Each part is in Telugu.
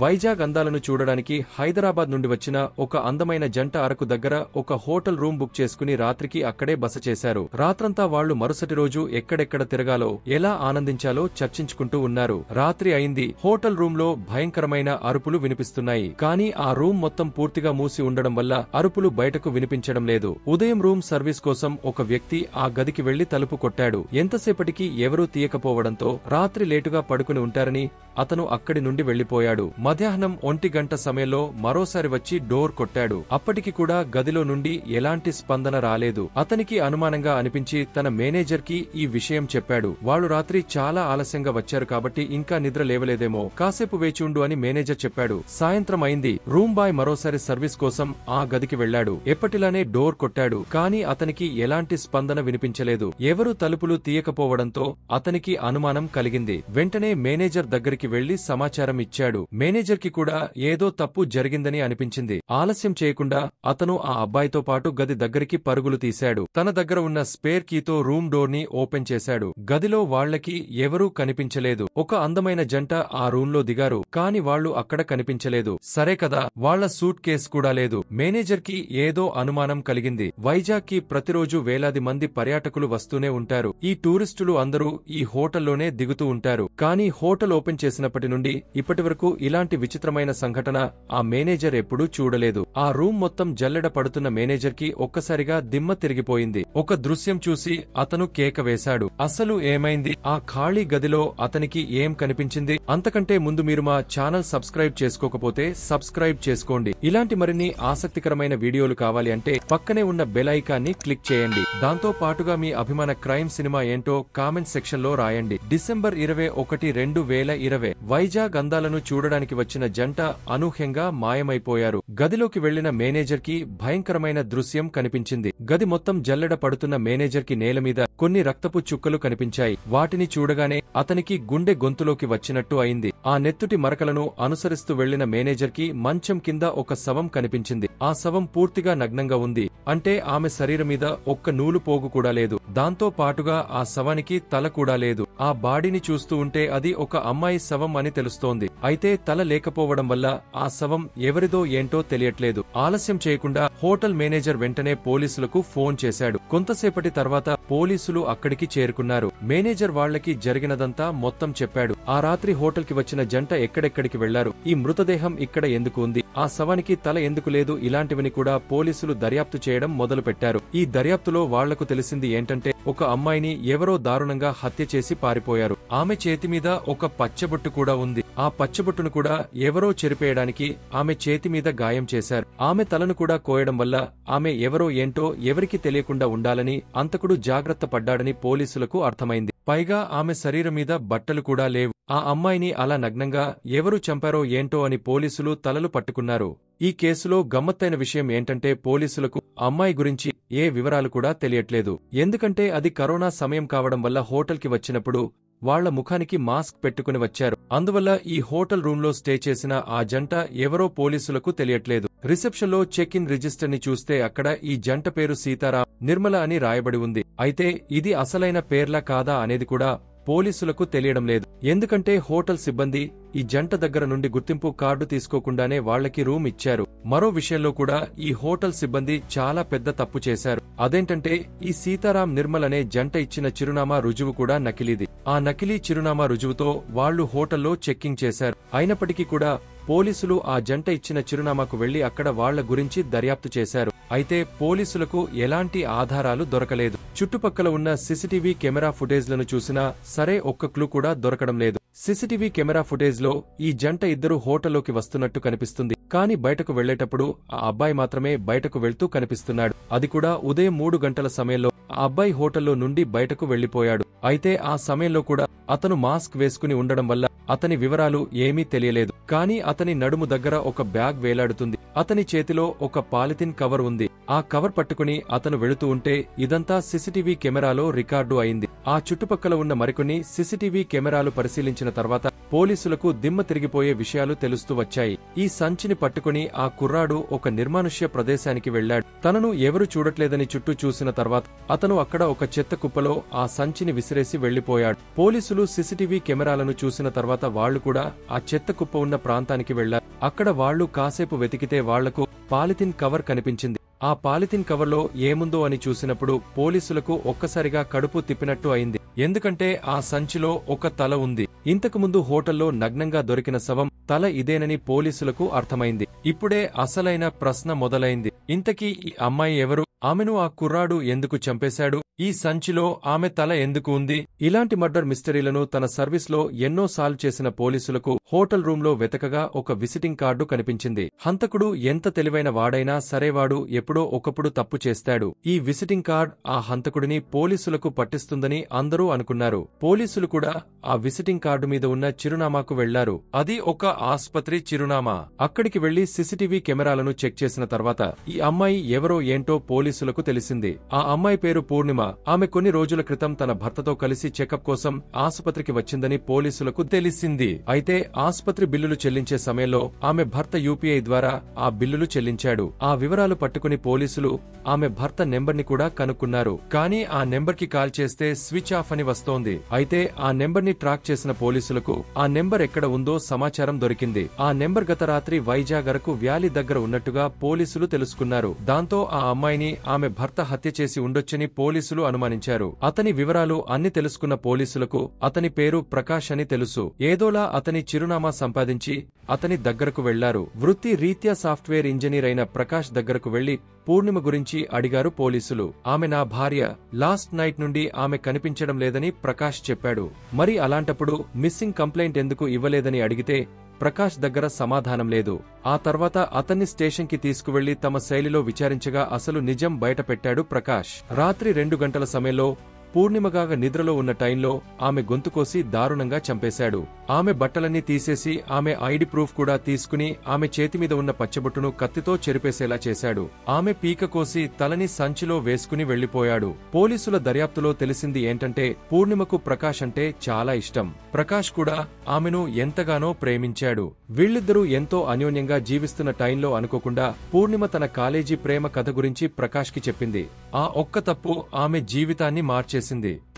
వైజాగ్ అందాలను చూడడానికి హైదరాబాద్ నుండి వచ్చిన ఒక అందమైన జంట అరకు దగ్గర ఒక హోటల్ రూమ్ బుక్ చేసుకుని రాత్రికి అక్కడే బస చేశారు. రాత్రంతా వాళ్లు మరుసటి రోజు ఎక్కడెక్కడ తిరగాలో, ఎలా ఆనందించాలో చర్చించుకుంటూ ఉన్నారు. రాత్రి అయింది. హోటల్ రూమ్ లో భయంకరమైన అరుపులు వినిపిస్తున్నాయి. కానీ ఆ రూమ్ మొత్తం పూర్తిగా మూసి ఉండడం వల్ల అరుపులు బయటకు వినిపించడం లేదు. ఉదయం రూమ్ సర్వీస్ కోసం ఒక వ్యక్తి ఆ గదికి వెళ్లి తలుపు కొట్టాడు. ఎంతసేపటికి ఎవరూ తీయకపోవడంతో రాత్రి లేటుగా పడుకుని ఉంటారని అతను అక్కడి నుండి వెళ్లిపోయాడు. మధ్యాహ్నం 1 గంట సమయంలో మరోసారి వచ్చి డోర్ కొట్టాడు. అప్పటికి కూడా గదిలో నుండి ఎలాంటి స్పందన రాలేదు. అతనికి అనుమానంగా అనిపించి తన మేనేజర్ కి ఈ విషయం చెప్పాడు. వాళ్ళు రాత్రి చాలా ఆలస్యంగా వచ్చారు కాబట్టి ఇంకా నిద్ర లేవలేదేమో, కాసేపు వేచి ఉండు అని మేనేజర్ చెప్పాడు. సాయంత్రం అయింది. రూమ్ బాయ్ మరోసారి సర్వీస్ కోసం ఆ గదికి వెళ్లాడు. ఎప్పటిలానే డోర్ కొట్టాడు. కానీ అతనికి ఎలాంటి స్పందన వినిపించలేదు. ఎవరూ తలుపులు తీయకపోవడంతో అతనికి అనుమానం కలిగింది. వెంటనే మేనేజర్ దగ్గరికి వెళ్లి సమాచారం ఇచ్చాడు. మేనేజర్ కి కూడా ఏదో తప్పు జరిగిందని అనిపించింది. ఆలస్యం చేయకుండా అతను ఆ అబ్బాయితో పాటు గది దగ్గరికి పరుగులు తీశాడు. తన దగ్గర ఉన్న స్పేర్ కీతో రూమ్ డోర్ ని ఓపెన్ చేశాడు. గదిలో వాళ్లకి ఎవరూ కనిపించలేదు. ఒక అందమైన జంట ఆ రూమ్ లో దిగారు. కాని వాళ్లు అక్కడ కనిపించలేదు. సరే కదా, వాళ్ల సూట్ కేస్ కూడా లేదు. మేనేజర్ కి ఏదో అనుమానం కలిగింది. వైజాగ్ కి ప్రతిరోజు వేలాది మంది పర్యాటకులు వస్తూనే ఉంటారు. ఈ టూరిస్టులు అందరూ ఈ హోటల్లోనే దిగుతూ ఉంటారు. కానీ హోటల్ ఓపెన్ చేసినప్పటి నుండి ఇప్పటివరకు ఇలాంటి విచిత్రమైన సంఘటన ఆ మేనేజర్ ఎప్పుడూ చూడలేదు. ఆ రూమ్ మొత్తం జల్లెడ పడుతున్న మేనేజర్ కి ఒక్కసారిగా దిమ్మ తిరిగిపోయింది. ఒక దృశ్యం చూసి అతను కేక వేశాడు. అసలు ఏమైంది? ఆ ఖాళీ గదిలో అతనికి ఏం కనిపించింది? అంతకంటే ముందు మీరు మా ఛానల్ సబ్స్క్రైబ్ చేసుకోకపోతే సబ్స్క్రైబ్ చేసుకోండి. ఇలాంటి మరిన్ని ఆసక్తికరమైన వీడియోలు కావాలి అంటే పక్కనే ఉన్న బెల్ ఐకాన్ని క్లిక్ చేయండి. దాంతో పాటుగా మీ అభిమాన క్రైమ్ సినిమా ఏంటో కామెంట్ సెక్షన్ లో రాయండి. డిసెంబర్ 21, 2020 వైజాగ్ అందాలను చూడడానికి వచ్చిన జంట అనూహ్యంగా మాయమైపోయారు. గదిలోకి వెళ్లిన మేనేజర్ కి భయంకరమైన దృశ్యం కనిపించింది. గది మొత్తం జల్లెడ పడుతున్న మేనేజర్ కి నేల మీద కొన్ని రక్తపు చుక్కలు కనిపించాయి. వాటిని చూడగానే అతనికి గుండె గొంతులోకి వచ్చినట్టు అయింది. ఆ నెత్తుటి మరకలను అనుసరిస్తూ వెళ్లిన మేనేజర్ కి మంచం కింద ఒక శవం కనిపించింది. ఆ శవం పూర్తిగా నగ్నంగా ఉంది. అంటే ఆమె శరీరం మీద ఒక్క నూలు పోగు కూడా లేదు. దాంతో పాటుగా ఆ శవానికి తల కూడా లేదు. ఆ బాడీని చూస్తూ ఉంటే అది ఒక అమ్మాయి శవం అని తెలుస్తోంది. అయితే తల లేకపోవడం వల్ల ఆ శవం ఎవరిదో ఏంటో తెలియట్లేదు. ఆలస్యం చేయకుండా హోటల్ మేనేజర్ వెంటనే పోలీసులకు ఫోన్ చేశాడు. కొంతసేపటి తర్వాత పోలీసులు అక్కడికి చేరుకున్నారు. మేనేజర్ వాళ్లకి జరిగినదంతా మొత్తం చెప్పాడు. ఆ రాత్రి హోటల్ కి వచ్చిన జంట ఎక్కడెక్కడికి వెళ్లారు, ఈ మృతదేహం ఇక్కడ ఎందుకు ఉంది, ఆ శవానికి తల ఎందుకు లేదు, ఇలాంటివని కూడా పోలీసులు దర్యాప్తు చేయడం మొదలు పెట్టారు. ఈ దర్యాప్తులో వాళ్లకు తెలిసింది ఏంటంటే ఒక అమ్మాయిని ఎవరో దారుణంగా హత్య చేసి పారిపోయారు. ఆమె చేతి మీద ఒక పచ్చబొట్టు కూడా ఉంది. ఆ పచ్చబొట్టును కూడా ఎవరో చెరిపేయడానికి ఆమె చేతి మీద గాయం చేశారు. ఆమె తలను కూడా కోయడం వల్ల ఆమె ఎవరో ఏంటో ఎవరికి తెలియకుండా ఉండాలని అంతకుడు జాగ్రత్త పడ్డాడని పోలీసులకు అర్థమైంది. పైగా ఆమె శరీరం మీద బట్టలు కూడా లేవు. ఆ అమ్మాయిని అలా నగ్నంగా ఎవరు చంపారో ఏంటో అని పోలీసులు తలలు పట్టుకున్నారు. ఈ కేసులో గమ్మత్తైన విషయం ఏంటంటే పోలీసులకు అమ్మాయి గురించి ఏ వివరాలు కూడా తెలియట్లేదు. ఎందుకంటే అది కరోనా సమయం కావడం వల్ల హోటల్ కి వచ్చినప్పుడు వాళ్ల ముఖానికి మాస్క్ పెట్టుకుని వచ్చారు. అందువల్ల ఈ హోటల్ రూమ్ లో స్టే చేసిన ఆ జంట ఎవరో పోలీసులకు తెలియట్లేదు. రిసెప్షన్ లో చెక్ ఇన్ రిజిస్టర్ ని చూస్తే అక్కడ ఈ జంట పేరు సీతారాం, నిర్మల అని రాయబడి ఉంది. అయితే ఇది అసలైన పేర్లా కాదా అనేది కూడా పోలీసులకు తెలియడం లేదు. ఎందుకంటే హోటల్ సిబ్బంది ఈ జంట దగ్గర నుండి గుర్తింపు కార్డు తీసుకోకుండానే వాళ్లకి రూమ్ ఇచ్చారు. మరో విషయంలో కూడా ఈ హోటల్ సిబ్బంది చాలా పెద్ద తప్పు చేశారు. అదేంటంటే ఈ సీతారాం, నిర్మల్ అనే జంట ఇచ్చిన చిరునామా రుజువు కూడా నకిలీది. ఆ నకిలీ చిరునామా రుజువుతో వాళ్లు హోటల్లో చెక్కింగ్ చేశారు. అయినప్పటికీ కూడా పోలీసులు ఆ జంట ఇచ్చిన చిరునామాకు వెళ్లి అక్కడ వాళ్ల గురించి దర్యాప్తు చేశారు. అయితే పోలీసులకు ఎలాంటి ఆధారాలు దొరకలేదు. చుట్టుపక్కల ఉన్న సీసీటీవీ కెమెరా ఫుటేజ్లను చూసినా సరే ఒక్క క్లూ కూడా దొరకడం లేదు. సీసీటీవీ కెమెరా ఫుటేజ్ లో ఈ జంట ఇద్దరు హోటల్లోకి వస్తున్నట్టు కనిపిస్తుంది. కానీ బయటకు వెళ్లేటప్పుడు ఆ అబ్బాయి మాత్రమే బయటకు వెళ్తూ కనిపిస్తున్నాడు. అది కూడా ఉదయం 3 గంటల సమయంలో ఆ అబ్బాయి హోటల్లో నుండి బయటకు వెళ్లిపోయాడు. అయితే ఆ సమయంలో కూడా అతను మాస్క్ వేసుకుని ఉండడం వల్ల అతని వివరాలు ఏమీ తెలియలేదు. కానీ అతని నడుము దగ్గర ఒక బ్యాగ్ వేలాడుతుంది. అతని చేతిలో ఒక పాలిథిన్ కవర్ ఉంది. ఆ కవర్ పట్టుకుని అతను వెళుతూ ఉంటే ఇదంతా సీసీటీవీ కెమెరాలో రికార్డు అయింది. ఆ చుట్టుపక్కల ఉన్న మరికొన్ని సీసీటీవీ కెమెరాలు పరిశీలించిన తర్వాత పోలీసులకు దిమ్మ తిరిగిపోయే విషయాలు తెలుస్తూ వచ్చాయి. ఈ సంచిని పట్టుకుని ఆ కుర్రాడు ఒక నిర్మానుష్య ప్రదేశానికి వెళ్లాడు. తనను ఎవరు చూడట్లేదని చుట్టూ చూసిన తర్వాత అతను అక్కడ ఒక చెత్త కుప్పలో ఆ సంచిని విసిరేసి వెళ్లిపోయాడు. పోలీసులు సీసీటీవీ కెమెరాలను చూసిన తర్వాత వాళ్లు కూడా ఆ చెత్త కుప్ప ఉన్న ప్రాంతానికి వెళ్లారు. అక్కడ వాళ్లు కాసేపు వెతికితే వాళ్లకు పాలిథిన్ కవర్ కనిపించింది. ఆ పాలిథిన్ కవర్లో ఏముందో అని చూసినప్పుడు పోలీసులకు ఒక్కసారిగా కడుపు తిప్పినట్టు అయింది. ఎందుకంటే ఆ సంచిలో ఒక తల ఉంది. ఇంతకుముందు హోటల్లో నగ్నంగా దొరికిన శవం తల ఇదేనని పోలీసులకు అర్థమైంది. ఇప్పుడే అసలైన ప్రశ్న మొదలైంది. ఇంతకీ ఈ అమ్మాయి ఎవరు? ఆమెను ఆ కుర్రాడు ఎందుకు చంపేశాడు? ఈ సంచిలో ఆమె తల ఎందుకు ఉంది? ఇలాంటి మర్డర్ మిస్టరీలను తన సర్వీస్లో ఎన్నో సాల్వ్ చేసిన పోలీసులకు హోటల్ రూంలో వెతకగా ఒక విజిటింగ్ కార్డు కనిపించింది. హంతకుడు ఎంత తెలివైన వాడైనా సరేవాడు ఎప్పుడో ఒకప్పుడు తప్పు చేస్తాడు. ఈ విజిటింగ్ కార్డ్ ఆ హంతకుడిని పోలీసులకు పట్టిస్తుందని అందరూ అనుకున్నారు. పోలీసులు కూడా ఆ విజిటింగ్ కార్డు మీద ఉన్న చిరునామాకు వెళ్లారు. అది ఒక ఆస్పత్రి చిరునామా. అక్కడికి వెళ్లి సీసీటీవీ కెమెరాలను చెక్ చేసిన తర్వాత ఈ అమ్మాయి ఎవరో ఏంటో పోలీసులకు తెలిసింది. ఆ అమ్మాయి పేరు పూర్ణిమ. ఆమె కొన్ని రోజుల క్రితం తన భర్తతో కలిసి చెకప్ కోసం ఆసుపత్రికి వచ్చిందని పోలీసులకు తెలిసింది. అయితే ఆసుపత్రి బిల్లులు చెల్లించే సమయంలో ఆమె భర్త యూపీఐ ద్వారా ఆ బిల్లులు చెల్లించాడు. ఆ వివరాలు పట్టుకుని పోలీసులు ఆమె భర్త నెంబర్ని కూడా కనుక్కున్నారు. కానీ ఆ నెంబర్కి కాల్ చేస్తే స్విచ్ ఆఫ్ అని వస్తోంది. అయితే ఆ నెంబర్ని ట్రాక్ చేసిన పోలీసులకు ఆ నెంబర్ ఎక్కడ ఉందో సమాచారం దొరికింది. ఆ నెంబర్ గత రాత్రి వైజాగ్ అరకు వ్యాలీ దగ్గర ఉన్నట్టుగా పోలీసులు తెలుసుకున్నారు. దాంతో ఆ అమ్మాయిని ఆమె భర్త హత్య చేసి ఉండొచ్చని పోలీసులు అనుమానించారు. అతని వివరాలు అన్ని తెలుసుకున్న పోలీసులకు అతని పేరు ప్రకాష్ అని తెలుసు. ఏదోలా అతని చిరునామా సంపాదించి అతని దగ్గరకు వెళ్లారు. వృత్తి రీత్యా సాఫ్ట్వేర్ ఇంజనీర్ అయిన ప్రకాష్ దగ్గరకు వెళ్లి పూర్ణిమ గురించి అడిగారు పోలీసులు. ఆమె నా భార్య. లాస్ట్ నైట్ నుండి ఆమె కనిపించడం లేదని ప్రకాష్ చెప్పాడు. మరి అలాంటప్పుడు మిస్సింగ్ కంప్లైంట్ ఎందుకు ఇవ్వలేదని అడిగితే ప్రకాష్ దగ్గర సమాధానం లేదు. ఆ తర్వాత అతన్ని స్టేషన్కి తీసుకువెళ్లి తమ శైలిలో విచారించగా అసలు నిజం బయటపెట్టాడు ప్రకాష్. రాత్రి 2 గంటల సమయంలో పూర్ణిమగా నిద్రలో ఉన్న టైంలో ఆమె గొంతు కోసి దారుణంగా చంపేశాడు. ఆమె బట్టలన్నీ తీసేసి ఆమె ఐడి ప్రూఫ్ కూడా తీసుకుని ఆమె చేతిమీద ఉన్న పచ్చబొట్టును కత్తితో చెరిపేసేలా చేశాడు. ఆమె పీక కోసి తలని సంచిలో వేసుకుని వెళ్లిపోయాడు. పోలీసుల దర్యాప్తులో తెలిసింది ఏంటంటే పూర్ణిమకు ప్రకాష్ అంటే చాలా ఇష్టం. ప్రకాష్ కూడా ఆమెను ఎంతగానో ప్రేమించాడు. వీళ్ళిద్దరూ ఎంతో అన్యోన్యంగా జీవిస్తున్న టైంలో అనుకోకుండా పూర్ణిమ తన కాలేజీ ప్రేమ కథ గురించి ప్రకాష్ కి చెప్పింది. ఆ ఒక్క తప్పు ఆమె జీవితాన్ని మార్చేసింది.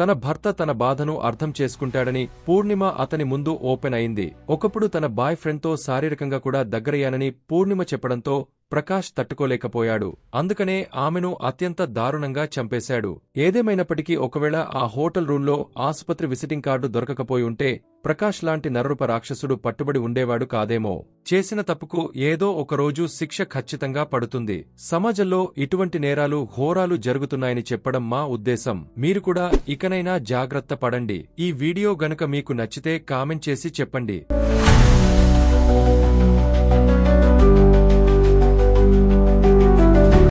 తన భర్త తన బాధను అర్థం చేసుకుంటాడని పూర్ణిమ అతని ముందు ఓపెన్ అయింది. ఒకప్పుడు తన బాయ్ ఫ్రెండ్ తో శారీరకంగా కూడా దగ్గరయ్యానని పూర్ణిమ చెప్పడంతో ప్రకాష్ తట్టుకోలేకపోయాడు. అందుకనే ఆమెను అత్యంత దారుణంగా చంపేశాడు. ఏదేమైనప్పటికీ ఒకవేళ ఆ హోటల్ రూంలో ఆసుపత్రి విజిటింగ్ కార్డు దొరకకపోయి ఉంటే ప్రకాష్ లాంటి నరరూప రాక్షసుడు పట్టుబడి ఉండేవాడు కాదేమో. చేసిన తప్పుకు ఏదో ఒకరోజు శిక్ష ఖచ్చితంగా పడుతుంది. సమాజంలో ఇటువంటి నేరాలు ఘోరాలు జరుగుతున్నాయని చెప్పడం మా ఉద్దేశం. మీరు కూడా ఇకనైనా జాగ్రత్త పడండి. ఈ వీడియో గనుక మీకు నచ్చితే కామెంట్ చేసి చెప్పండి.